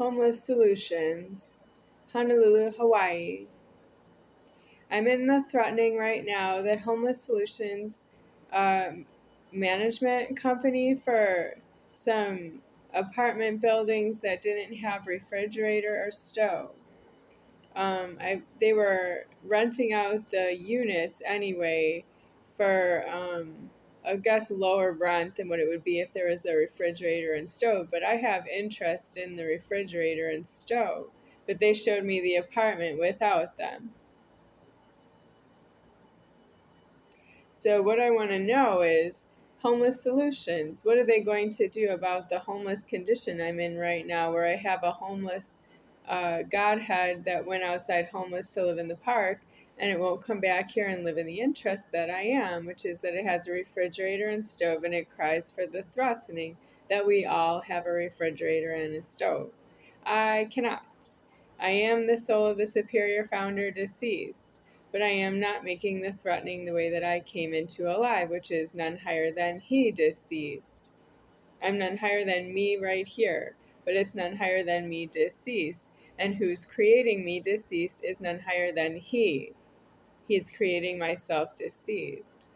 Homeless Solutions, Honolulu, Hawaii. I'm in the threatening right now that Homeless Solutions management company for some apartment buildings that didn't have refrigerator or stove. They were renting out the units anyway for, I guess, lower rent than what it would be if there was a refrigerator and stove. But I have interest in the refrigerator and stove. But they showed me the apartment without them. So what I want to know is Homeless Solutions. What are they going to do about the homeless condition I'm in right now, where I have a homeless godhead that went outside homeless to live in the park, and it won't come back here and live in the interest that I am, which is that it has a refrigerator and stove, and it cries for the threatening that we all have a refrigerator and a stove. I cannot. I am the soul of the superior founder deceased, but I am not making the threatening the way that I came into alive, which is none higher than he deceased. I'm none higher than me right here, but it's none higher than me deceased. And who's creating me deceased is none higher than he. He's creating myself deceased.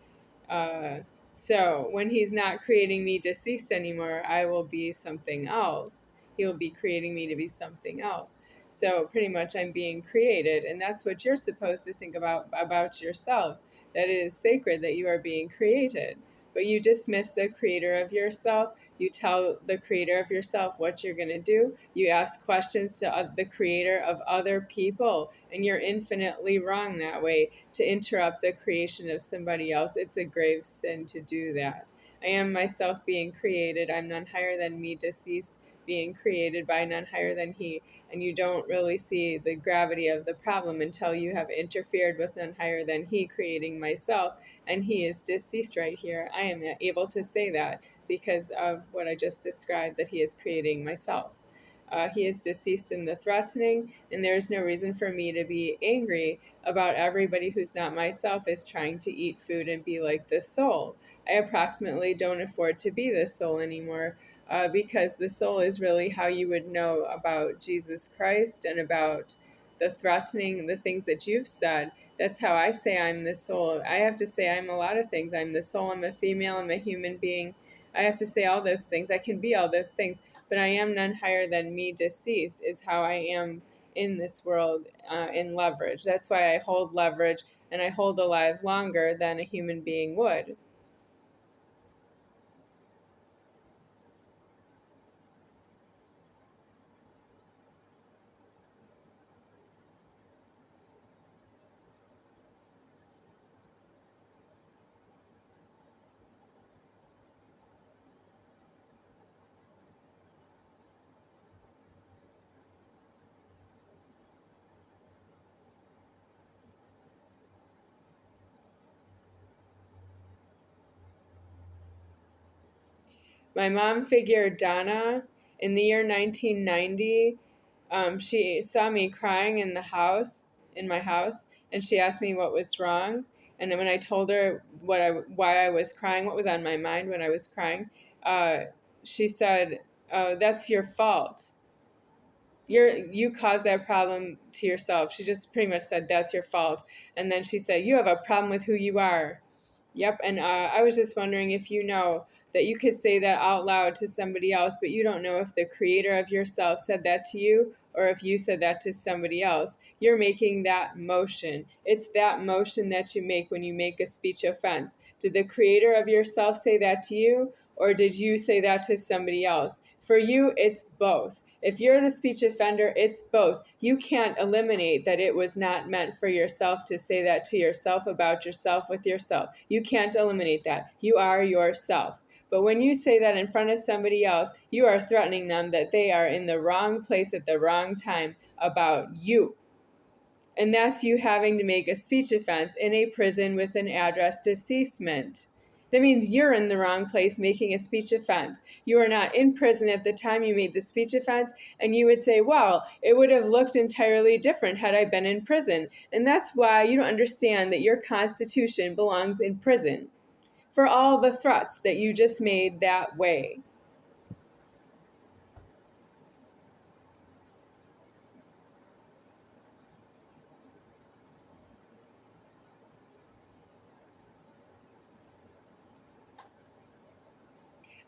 So when he's not creating me deceased anymore, I will be something else. He will be creating me to be something else. So pretty much I'm being created, and that's what you're supposed to think about yourselves, that it is sacred that you are being created. But you dismiss the creator of yourself. You tell the creator of yourself what you're going to do. You ask questions to the creator of other people, and you're infinitely wrong that way to interrupt the creation of somebody else. It's a grave sin to do that. I am myself being created. I'm none higher than me deceased, being created by none higher than he. And you don't really see the gravity of the problem until you have interfered with none higher than he, creating myself. And he is deceased right here. I am able to say that because of what I just described, that he is creating myself. He is deceased in the threatening, and there's no reason for me to be angry about everybody who's not myself is trying to eat food and be like the soul. I approximately don't afford to be the soul anymore, because the soul is really how you would know about Jesus Christ and about the threatening, the things that you've said. That's how I say I'm the soul. I have to say I'm a lot of things. I'm the soul, I'm a female, I'm a human being. I have to say all those things. I can be all those things, but I am none higher than me deceased is how I am in this world, in leverage. That's why I hold leverage, and I hold alive longer than a human being would. My mom figured Donna in the year 1990. She saw me crying in my house, and she asked me what was wrong. And when I told her why I was crying, what was on my mind when I was crying, she said, "Oh, that's your fault. You caused that problem to yourself." She just pretty much said, "That's your fault." And then she said, "You have a problem with who you are." Yep. And I was just wondering if you know that you could say that out loud to somebody else, but you don't know if the creator of yourself said that to you or if you said that to somebody else. You're making that motion. It's that motion that you make when you make a speech offense. Did the creator of yourself say that to you, or did you say that to somebody else? For you, it's both. If you're the speech offender, it's both. You can't eliminate that it was not meant for yourself to say that to yourself about yourself with yourself. You can't eliminate that. You are yourself. But when you say that in front of somebody else, you are threatening them that they are in the wrong place at the wrong time about you. And that's you having to make a speech offense in a prison with an address deceasement. That means you're in the wrong place making a speech offense. You are not in prison at the time you made the speech offense, and you would say, well, it would have looked entirely different had I been in prison. And that's why you don't understand that your Constitution belongs in prison for all the threats that you just made that way.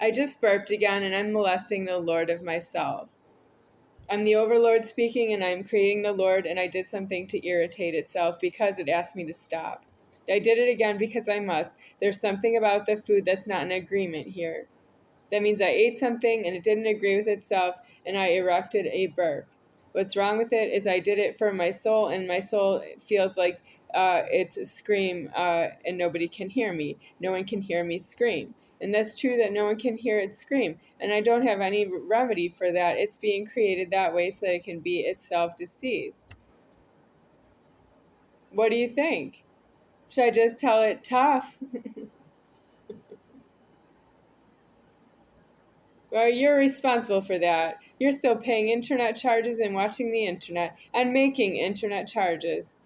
I just burped again, and I'm molesting the Lord of myself. I'm the overlord speaking, and I'm creating the Lord, and I did something to irritate itself because it asked me to stop. I did it again because I must. There's something about the food that's not in agreement here. That means I ate something and it didn't agree with itself, and I erected a burp. What's wrong with it is I did it for my soul, and my soul feels like it's a scream, and nobody can hear me. No one can hear me scream. And that's true that no one can hear it scream. And I don't have any remedy for that. It's being created that way so that it can be itself deceased. What do you think? Should I just tell it tough? Well, you're responsible for that. You're still paying internet charges and watching the internet and making internet charges.